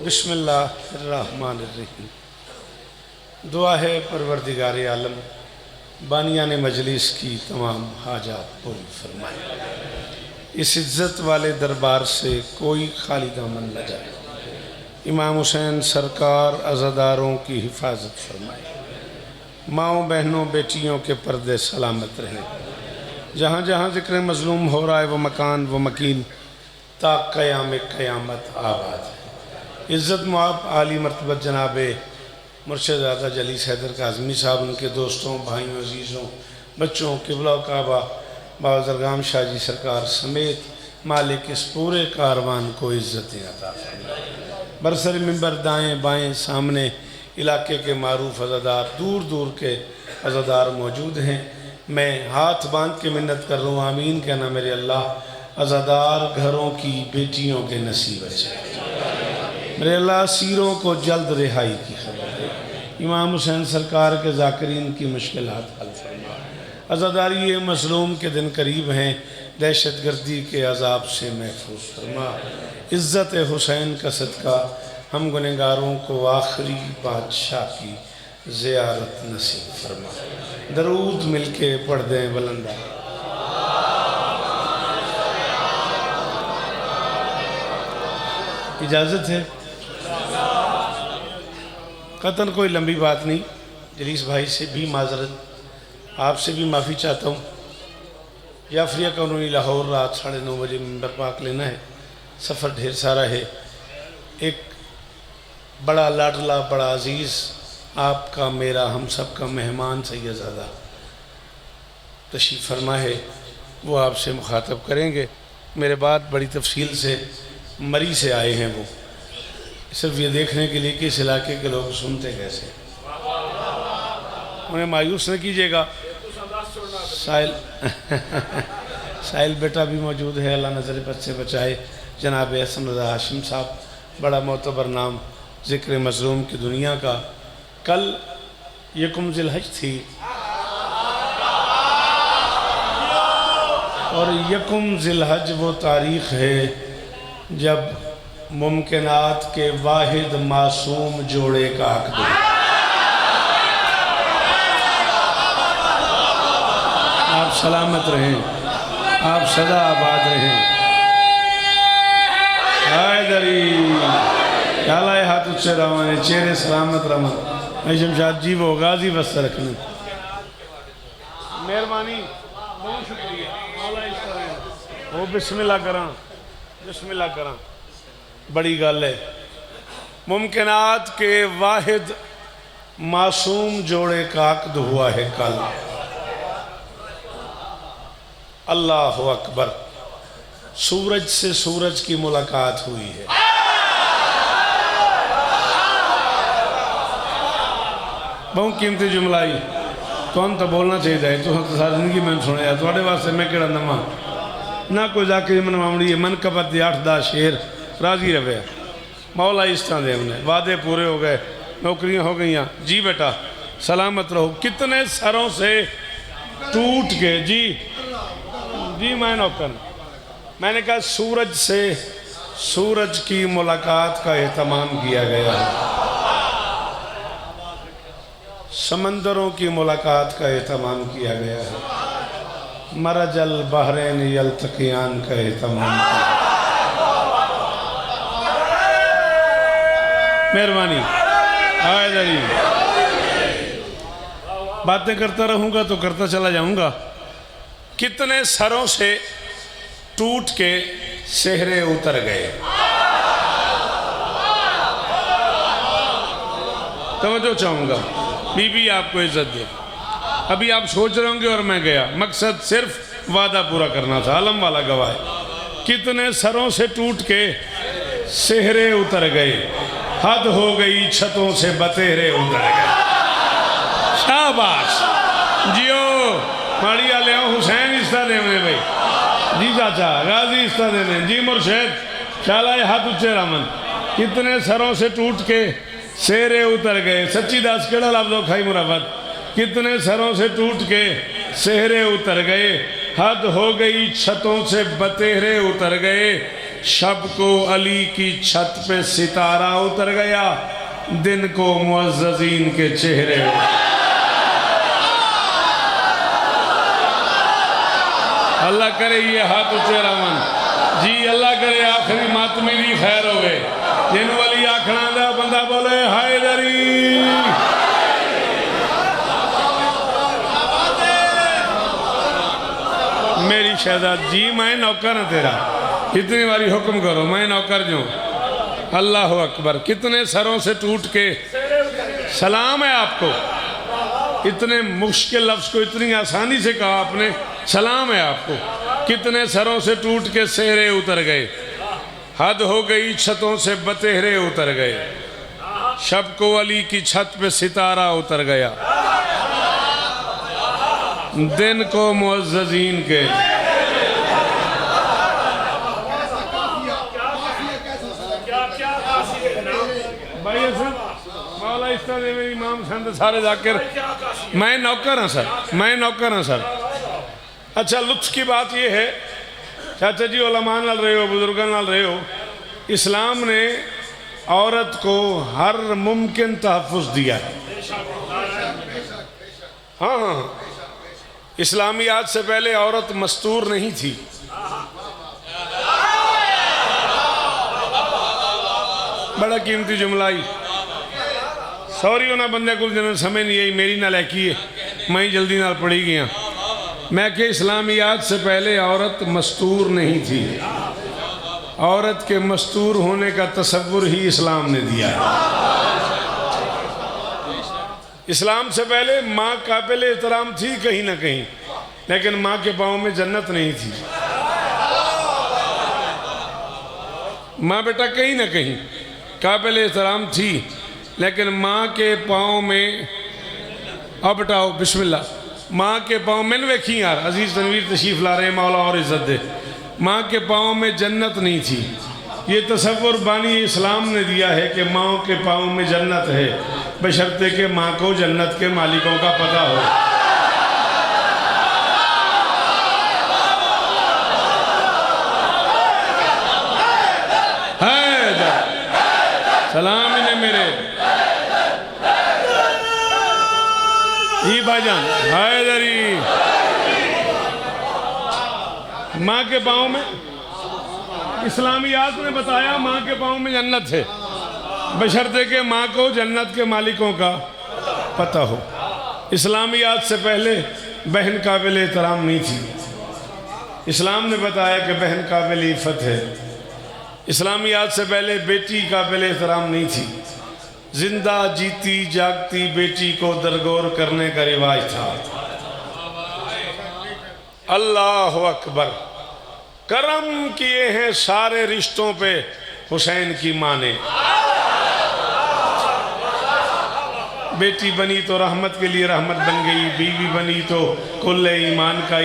बिस्मिल्लाहिर्रहमानिर्रहीम। दुआ है परवरदिगार आलम बानियान मजलिस की तमाम हाजात पूरी फरमाए। इस इज़्ज़त वाले दरबार से कोई खाली दामन न जाए। इमाम हुसैन सरकार अज़ादारों की हिफाजत फरमाए। माओं बहनों बेटियों के पर्दे सलामत रहें। जहाँ जहाँ ज़िक्र मज़लूम हो रहा है वो मकान वो मकीन ता क़याम क़यामत आबाद है। इज़्ज़त मुआब आली मर्तबत जनाब मुर्शिद आज़ा जलीस हैदर काज़मी साहब, उनके दोस्तों भाइयों अजीज़ों बच्चों किबला काबा बाबा ज़रगाम शाह जी सरकार समेत मालिक इस पूरे कारवान को इज़्ज़तें अता फरमाए। बरसर मिंबर दाएँ बाएँ सामने इलाके के मारूफ अज़ादार दूर दूर के अज़ादार मौजूद हैं। मैं हाथ बांध के मिन्नत कर रहा हूँ, आमीन कहना मेरे अल्लाह। अज़ादार घरों की बेटियों के नसीब अच्छे मेरे अल्लाह, सीरों को जल्द रिहाई की खबर दे। इमाम हुसैन सरकार के ज़ाकिरीन की मुश्किलात हल फरमा। अज़ादारी मज़लूम के दिन करीब हैं, दहशत गर्दी के अज़ाब से महफूज फरमा। इज़्ज़त हुसैन का सदका हम गुनहगारों को आखिरी बादशाह की ज़ियारत नसीब फरमा। दरूद मिलके पढ़ दें बुलंदा। इजाज़त है? कतन कोई लंबी बात नहीं। जलीस भाई से भी माजरत, आपसे भी माफ़ी चाहता हूँ। जाफरिया कॉलोनी लाहौर रात 9:30 बजे मिंबर पाक लेना है। सफ़र ढेर सारा है। एक बड़ा लाडला बड़ा अजीज़ आपका मेरा हम सब का मेहमान सैयदज़ादा तशरीफ़ फरमा है, वो आपसे मुखातब करेंगे। मेरे बाद बड़ी तफसील से मरी से आए हैं वो, सिर्फ ये देखने के लिए कि इस इलाके के लोग सुनते कैसे। उन्हें मायूस न कीजिएगा। साहिल बेटा भी मौजूद है, अल्लाह नज़र बद से बचाए। जनाब हसन रज़ा हाशिम साहब, बड़ा मोतबर नाम ज़िक्र मज़लूम की दुनिया का। कल यकुम ज़िलहज थी और यकुम ज़िलहज वो तारीख़ है जब मुमकिनात के वाहिद मासूम जोड़े का अक़्द। आप सलामत रहें, आप सदा आबाद रहें। हैदरी लाए हाथ उससे रवाने चेहरे सलामत रवन। मैं शमशाद जी वो गाजी बस रखने मेहरबानी, बहुत शुक्रिया। वो बिस्मिल्लाह करा, बिस्मिल्लाह करा। बड़ी गल है। मुमकिनात के वाहिद मासूम जोड़े का अक़्द हुआ है कल। अल्लाह अकबर। सूरज से सूरज की मुलाकात हुई है। बहुत कीमती जुमला ही तुम तो बोलना चाहिए। तो सारी जिंदगी मैंने सुने थोड़े वास्ते मैं केड़ा नवा ना कोई जाके मनवावड़ी है। मन कबत 8-10 शेर राजी रहे। मौला इस तरह दे हमने वादे पूरे हो गए, नौकरियां हो गई। जी बेटा सलामत रहो। कितने सरों से टूट के जी जी मैं नौकर। मैंने कहा सूरज से सूरज की मुलाकात का एहतमाम किया गया है। समंदरों की मुलाकात का एहतमाम किया गया है। मरजल बहरैन यल्तक़ियान का एहतमाम किया। मेहरबानी। बातें करता रहूँगा तो करता चला जाऊँगा। कितने सरों से टूट के सेहरे उतर गए। तवज्जो चाहूँगा, बीबी आपको इज्जत दे। अभी आप सोच रहे होंगे और मैं गया, मकसद सिर्फ वादा पूरा करना था। आलम वाला गवाह है। कितने सरों से टूट के सेहरे उतर गए, हद हो गई छतों से बतेरे उतर गए। शाबाश जियो माड़िया ले हुसैन इस्ता देने भाई जी चाचा गाजी इस्ता देने जी मुर्शद शाला हाथ उच्चे रामन। कितने सरों से टूट के सेहरे उतर गए। सच्ची दास केड़ा लफ्ज़ खाई मुराफत। कितने सरों से टूट के सेहरे उतर गए, हद हो गई छतों से बतेरे उतर गए। शब को अली की छत पे सितारा उतर गया, दिन को मुअज़्ज़ज़ीन के चेहरे। अल्लाह करे ये हाथ ऊंचे रवन जी, अल्लाह करे आखिरी मातमी दी खैर होवे। जिन वाली आखना दा बंदा बोले हैदरी। मेरी शहजाद जी मैं नौकर हूं तेरा, इतनी बारी हुक्म करो मैं नौकर जो। अल्लाह अकबर। कितने सरों से टूट के सलाम है आपको, इतने मुश्किल लफ्ज़ को इतनी आसानी से कहा आपने, सलाम है आपको। कितने सरों से टूट के सेहरे उतर गए, हद हो गई छतों से बतेहरे उतर गए, शब को अली की छत पे सितारा उतर गया, दिन को मुअज़्ज़ज़ीन के। मौला इस तरह मेरी इमाम संत सारे जाकिर, मैं नौकर हूँ सर, मैं नौकर हूँ सर। अच्छा लुत्फ़ की बात यह है चाचा जी, उलमा नाल रहे हो, बुजुर्गों नाल रहे हो, इस्लाम ने औरत को हर मुमकिन तहफ़्फ़ुज़ दिया है। हाँ हाँ, इस्लामियात से पहले औरत मस्तूर नहीं थी। बड़ा कीमती जुमला ही, सॉरी उन्हें बंदे को जिन्हें समय नहीं आई, मेरी ना लैकी है, मैं जल्दी नाल पढ़ी गया। मैं कि इस्लामियात से पहले औरत मस्तूर नहीं थी, औरत के मस्तूर होने का तसव्वुर ही इस्लाम ने दिया है। इस्लाम से पहले माँ काबिल एहतराम थी कहीं ना कहीं, लेकिन माँ के पाँव में जन्नत नहीं थी। माँ बेटा कहीं ना कहीं काबिल एहतराम थी, लेकिन माँ के पाँव में, अब बेटाओ बिस्मिल्लाह, माँ के पाँव मैंने वेखी यार, अजीज़ तनवीर तशरीफ़ ला रहे हैं, मौला और इज़्ज़त दे, माँ के पाँव में जन्नत नहीं थी। ये तसव्वुर बानी इस्लाम ने दिया है कि माँ के पाँव में जन्नत है, बशर्ते कि माँ को जन्नत के मालिकों का पता हो। सलाम इन्हें मेरे ही भाईजान हैदरी। माँ के पाँव में, इस्लामियात ने बताया माँ के पाँव में जन्नत है, बशर्ते के माँ को जन्नत के मालिकों का पता हो। इस्लामियात से पहले बहन काबिल एहतराम नहीं थी, इस्लाम ने बताया कि बहन काबिल इफ़्फ़त है। इस्लामियात से पहले बेटी काबिल एहतराम नहीं थी, जिंदा जीती जागती बेटी को दरगोर करने का रिवाज था। अल्लाह अकबर। करम किए हैं सारे रिश्तों पे हुसैन की माँ ने। बेटी बनी तो रहमत के लिए रहमत बन गई, बीवी बनी तो कुल्ले ईमान का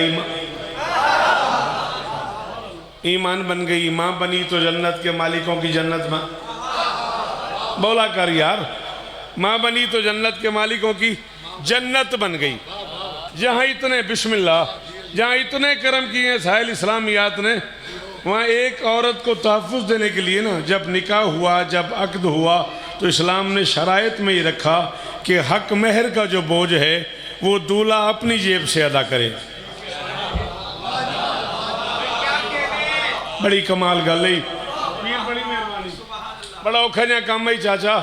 ईमान बन गई, माँ बनी तो जन्नत के मालिकों की जन्नत माँ। बोला कर यार, माँ बनी तो जन्नत के मालिकों की जन्नत बन गई। जहाँ इतने बिस्मिल्लाह, जहाँ इतने करम किए साहिल इस्लामियात ने, वहाँ एक औरत को तहफ़्फ़ुज़ देने के लिए ना, जब निकाह हुआ, जब अक़्द हुआ, तो इस्लाम ने शराइत में ही रखा कि हक महर का जो बोझ है वो दूल्हा अपनी जेब से अदा करे। बड़ी कमाल गल है, बड़ी मेहरबानी, बड़ा औखा जहा काम है चाचा।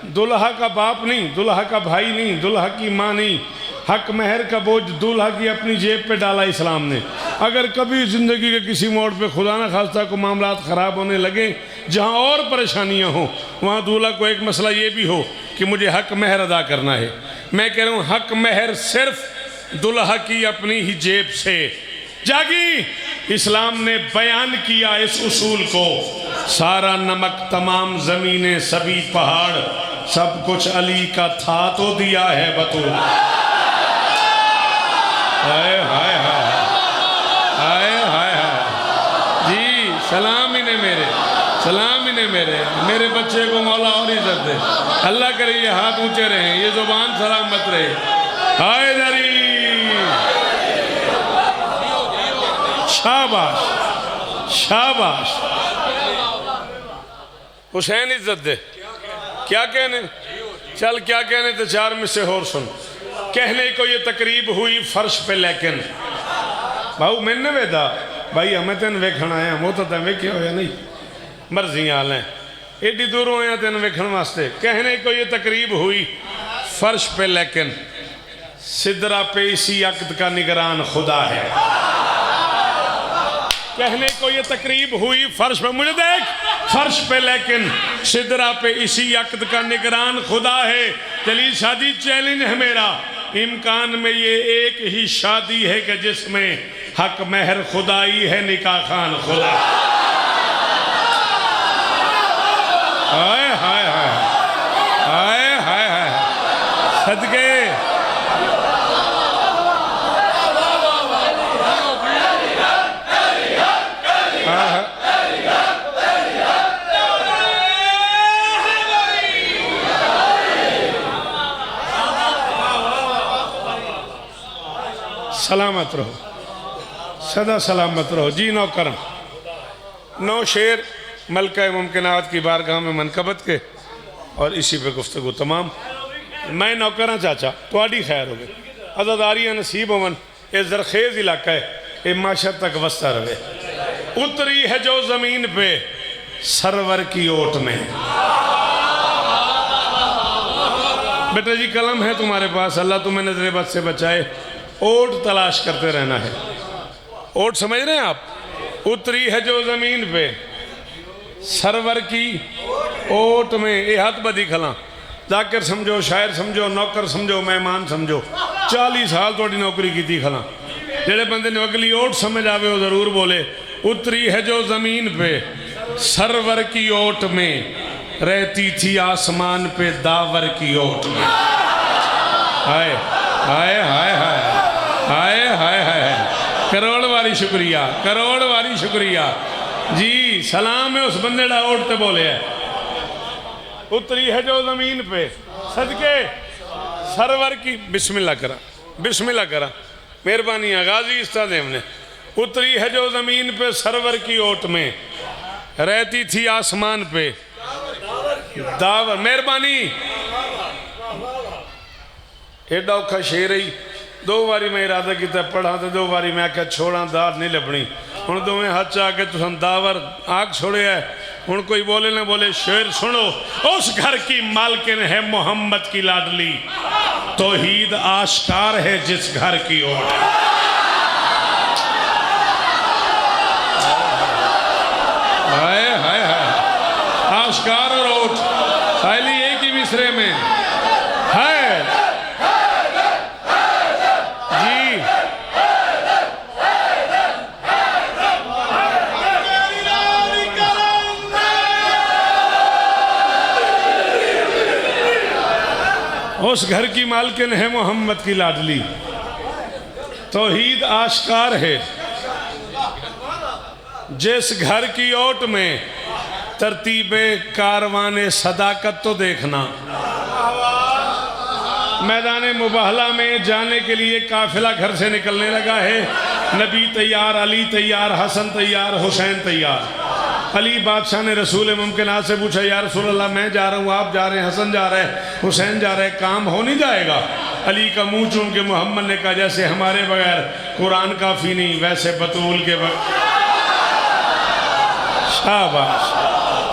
दुल्हा का बाप नहीं, दुल्हा का भाई नहीं, दुल्हा की माँ नहीं, हक महर का बोझ दूल्हा की अपनी जेब पे डाला इस्लाम ने। अगर कभी ज़िंदगी के किसी मोड़ पे खुदा न खास्ता को मामलात ख़राब होने लगे, जहाँ और परेशानियाँ हों, वहाँ दूल्हा को एक मसला ये भी हो कि मुझे हक महर अदा करना है। मैं कह रहा हूँ हक महर सिर्फ दुल्हा की अपनी ही जेब से जागी। इस्लाम ने बयान किया इस उसूल को, सारा नमक तमाम ज़मीनें सभी पहाड़, सब कुछ अली का था तो दिया है बतूल। हाय हाय हाय हाय हाय हाय जी। सलाम इन्हें मेरे, सलाम इन्हें मेरे बच्चे को मौला और इज्जत दे। अल्लाह करे ये हाथ ऊंचे रहें, ये जुबान सलामत रहे। हाय दरी, शाबाश शाबाश। हुसैन इज्जत दे। क्या कहने, चल क्या कहने तो चार में से होर सुन। कहने को ये तकरीब हुई फर्श पे, लेकिन भाऊ मैंने वेदा भाई हमें तेन वेखण आया, वो तो तेन वेखे हो नहीं, मर्जी हाल है एडी दूरों आया तेन वेखण वास्ते। कहने को ये तकरीब हुई फर्श पे, लेकिन सिदरा पे इसी अक्द का निगरान खुदा है। कहने को ये तकरीब हुई फर्श पे, मुझे देख फर्श पे, लेकिन सिदरा पे इसी अक्द का निगरान खुदा है। चलिए शादी चैलेंज है मेरा, इम्कान में ये एक ही शादी है कि जिसमें हक महर खुदाई है, निकाह खान खुदा। हाय हाय हाय हाय हाय हाय सदके। सलामत रहो, सदा सलामत रहो जी। नौकर नौ शेर मलका मुमकिनात की बारगाह में मनकबत के, और इसी पे गुफ्तगू तमाम। मैं नौकर हाँ चाचा, थोड़ी खैर हो गई, अजादारियाँ नसीब होवन। ये जरखेज इलाका है, ये माशर तक वस्ता रहे। उतरी है जो ज़मीन पे सरवर की ओट में। बेटा जी कलम है तुम्हारे पास, अल्लाह तुम्हें नजर बद से बचाए। ओट तलाश करते रहना है। ओट समझ रहे हैं आप? उतरी है जो ज़मीन पे सरवर की ओट में। ये हाथ बदी खला, जाकर समझो, शायर समझो, नौकर समझो, मेहमान समझो। 40 साल थोड़ी नौकरी की थी खला। जेड़े बंदे ने अगली ओट समझ आवे वो ज़रूर बोले। उतरी है जो ज़मीन पे सरवर की ओट में, रहती थी आसमान पे दावर की ओट में। हाय हाय हाय हाय हाय हाय हाय, करोड़ वारी शुक्रिया, करोड़ वारी शुक्रिया जी। सलाम है उस बंदे दा ओट ते बोले है। उतरी है जो ज़मीन पे सदके सरवर की, बिस्मिल्लाह करा, बिस्मिल्लाह करा, मेहरबानी गाजी इस्तादेव ने। उतरी है जो ज़मीन पे सरवर की ओट में, रहती थी आसमान पे दावर। मेहरबानी, एडा औखा शेर ही। 2 बारी मैं इरादा किया पढ़ा तो 2 बारी मैं आख्या छोड़ा, दार नहीं लभनी। हुण दोवें हाथ च आके तुम दावर आग छोड़िया है। हुण कोई बोले ना बोले, शेर सुनो। उस घर की मालकिन है मोहम्मद की लाडली, तौहीद आश्कार है जिस घर की ओर। हाय हाय हाय, आश्कार और ओट साइली एक ही मिसरे में है जी। उस घर की मालकिन है मोहम्मद की लाडली, तौहीद आश्कार है जिस घर की ओट में। तरतीबे कारवाने सदाकत तो देखना। मैदान मुबाहला में जाने के लिए काफिला घर से निकलने लगा है। नबी तैयार, अली तैयार, हसन तैयार, हुसैन तैयार। अली बादशाह ने रसूल मुमकिनात से पूछा, या रसूल अल्लाह मैं जा रहा हूँ, आप जा रहे हैं, हसन जा रहा है, हुसैन जा रहा है, काम हो नहीं जाएगा? अली का मुंह चूम के मोहम्मद ने कहा, जैसे हमारे बगैर कुरान काफ़ी नहीं, वैसे बतूल के बगैर। शाबाश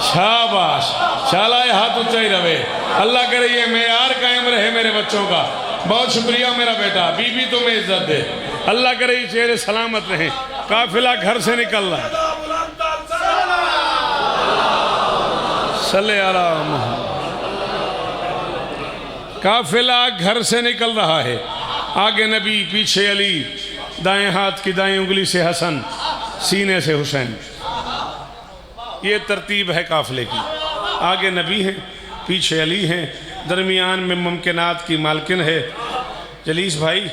शाबाश, शालाए हाथ ऊंचा ही रहे। अल्लाह करे ये मेयार कायम रहे मेरे बच्चों का। बहुत शुक्रिया मेरा बेटा, बीबी तुम्हें इज्जत दे। अल्लाह करे ये चेहरे सलामत रहे। काफिला घर से निकल रहा है। सल्ले अला मुहम्मद। काफिला घर से निकल रहा है। आगे नबी, पीछे अली, दाएं हाथ की दाएं उंगली से हसन, सीने से हुसैन। ये तरतीब है काफिले की। आगे नबी हैं, पीछे अली हैं, दरमियान में मुमकिनात की मालकिन है। जलीस भाई,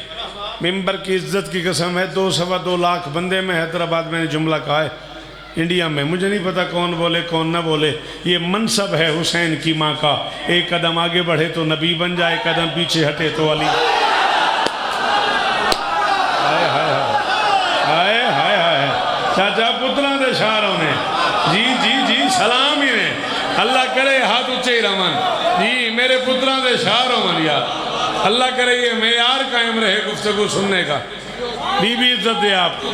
मिंबर की इज्जत की कसम है, 2-2.25 लाख बंदे में हैदराबाद में जुमला कहा है। इंडिया में मुझे नहीं पता कौन बोले कौन ना बोले। ये मनसब है हुसैन की माँ का। एक कदम आगे बढ़े तो नबी बन जाए, कदम पीछे हटे तो अली। हाय हाय हाय हाय हाय, चाचा पुत्रा दे शारों ने जी जी जी सलाम ही ने। अल्लाह करे हाथ ऊंचे ही रमन जी, मेरे पुत्रा दे शार हो मन यार। अल्लाह करे ये मेयार कायम रहे गुफ्तगू सुनने का। बीबी इज्जत दे आपको।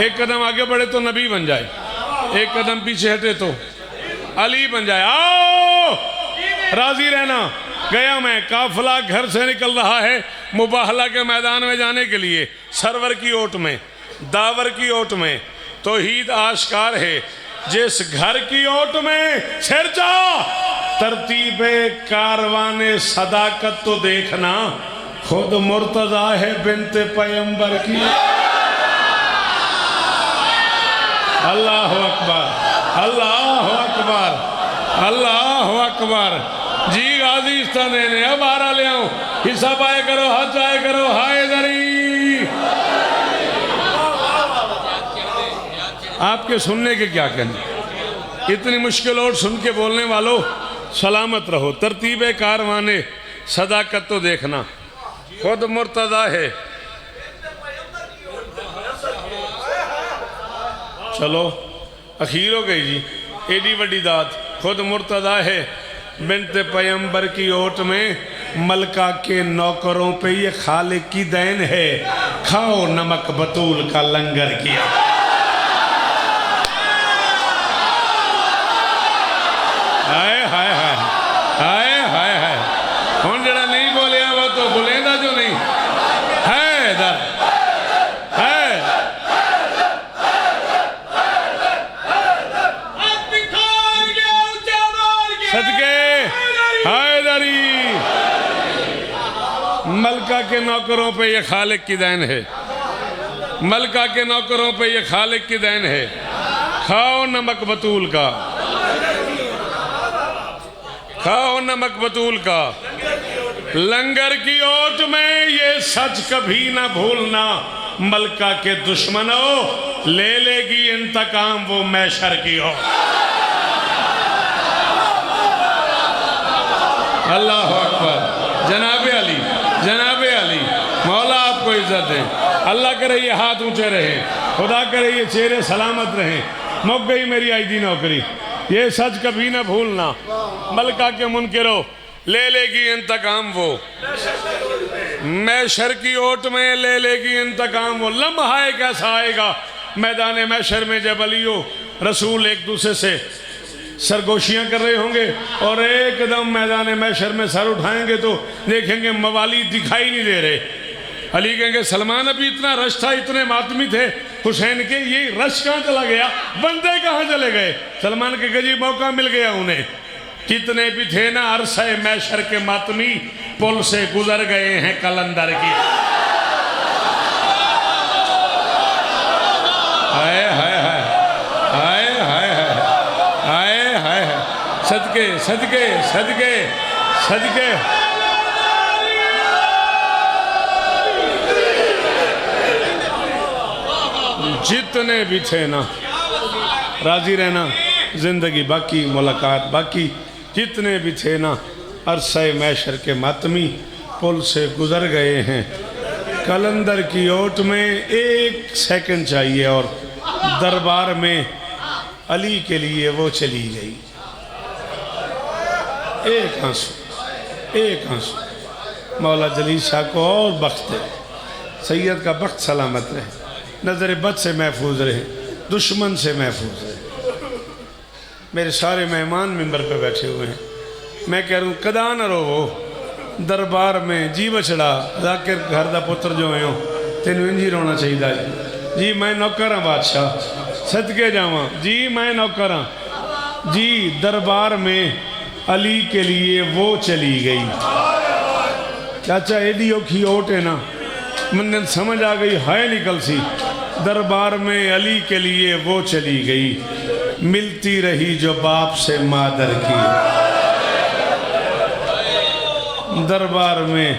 एक कदम आगे बढ़े तो नबी बन जाए, एक कदम पीछे हटे तो अली बन जाए। आओ राजी रहना। गया मैं, काफिला घर से निकल रहा है मुबाहला के मैदान में जाने के लिए, सरवर की ओट में, दावर की ओट में। तौहीद आश्कार है जिस घर की ओट में सिर जा, तरतीबे कारवाने सदाकत तो देखना, खुद मुर्तजा है बिनते पैगंबर की। अल्लाह अकबर, अल्लाह अकबर, अल्लाह अकबर। जी गाजी इस्ता देने अब आरा ले आऊं, हिस्सा पाए करो, हाथ जाए करो, हाय दरी। आपके सुनने के क्या कहने, इतनी मुश्किल और सुन के बोलने वालों सलामत रहो। तरतीब कारवाने सदाकत तो देखना, खुद मुर्तजा है। चलो अखीर हो गई जी, एडी वड्डी दात, खुद मुर्तजा है बिनते पैगंबर की ओट में, मलका के नौकरों पे ये खालिक की दैन है, खाओ नमक बतूल का लंगर किया। हाय हाय हाय हाय हाय हाय। हुन जड़ा नहीं बोलिया वो तो बोलेगा जो नहीं है इधर है। सदके हैदरी, मलका के नौकरों पे ये खालिक की दैन है, मलका के नौकरों पे ये खालिक की दैन है, खाओ नमक बतूल का, खाओ नमक बतूल का लंगर की ओट में। ये सच कभी ना भूलना, मलका के दुश्मनों ले लेगी इंतकाम वो मैशर की ओर। अल्लाह अकबर। जनाबे अली, जनाबे अली, मौला आपको इज्जत दे। अल्लाह करे ये हाथ ऊंचे रहे, खुदा करे ये चेहरे सलामत रहे। मुक गई मेरी आईदी नौकरी, ये सच कभी ना भूलना, मलका के मुनकिरो ले लेगी इंतकाम वो मैशर की ओट में, ले लेगी इंतकाम वो। लम्हा एक ऐसा आएगा मैदान मैशर में जब अलियो रसूल एक दूसरे से सरगोशियां कर रहे होंगे और एकदम मैदान मैशर में सर उठाएंगे तो देखेंगे मवाली दिखाई नहीं दे रहे। अली कहेंगे सलमान अभी इतना रश था, इतने मातमी थे हुसैन के, ये रश कहाँ चला गया, बंदे कहाँ चले गए। सलमान के गजी मौका मिल गया उन्हें, कितने भी थे ना अरसा मैशर के मातमी, पुल से गुजर गए हैं कलंदर की। हाय हाय हाय हाय हाय हाय हाय हाय। सदके सदके सदके सदके। जितने भी थे ना, राजी रहना, जिंदगी बाकी, मुलाकात बाकी। जितने भी थे ना अरसे मैशर के मातमी, पुल से गुजर गए हैं कलंदर की ओट में। एक सेकंड चाहिए और दरबार में अली के लिए वो चली गई। एक आंसू, एक आंसू। मौला जलील शाह को और बख्त दे, सैयद का बख्त सलामत रहे, नज़र बद से महफूज रहे, दुश्मन से महफूज रहे। मेरे सारे मेहमान मिंबर पे बैठे हुए हैं, मैं कह रहा हूँ कदा न रोवो, दरबार में जी बछड़ा जाकिर घर का पुत्र जो हो तेन इंजी रोना चाहिए। जी मैं नौकर हाँ बादशाह, सदके जावा जी मैं नौकर हाँ जी। दरबार में अली के लिए वो चली गई। चाचा एडी औखी ओट है ना, मुझे समझ आ गई है निकल सी। दरबार में अली के लिए वो चली गई, मिलती रही जो बाप से मादर की। दरबार में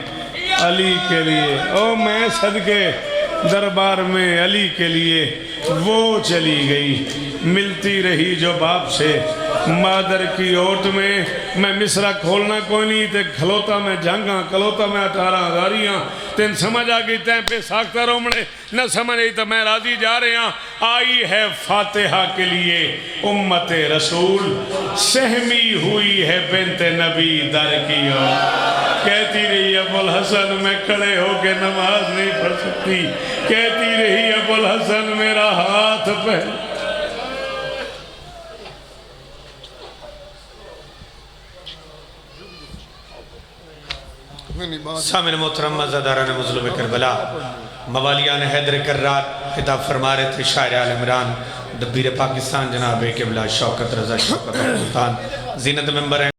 अली के लिए, ओ मैं सदके दरबार में अली के लिए वो चली गई। मिलती रही जो बाप से मादर की ओट में, मैं मिसरा खोलना कोई नहीं ते खलोता मैं जांगा कलोता मैं 18,000 तेन समझ आ गई तैं पे साख्ता रोमने न समझ आई तो मैं राजी जा रहे हैं। आई है फातिहा के लिए उम्मत रसूल, सहमी हुई है बिनते नबी दर की ओर। कहती रही अबुल हसन मैं खड़े होके नमाज नहीं पढ़ सकती, कहती रही अबुल हसन मेरा हाथ पहन। सामिन मोहतरम मज़ादारान मज़लूम करबला मवालियान हैदर कर्रार खिताब फरमा रहे थे शायर आल इमरान दब्बीर पाकिस्तान जनाब क़िबला शौकत रज़ा शौकत सुल्तान ज़ीनत मेंबर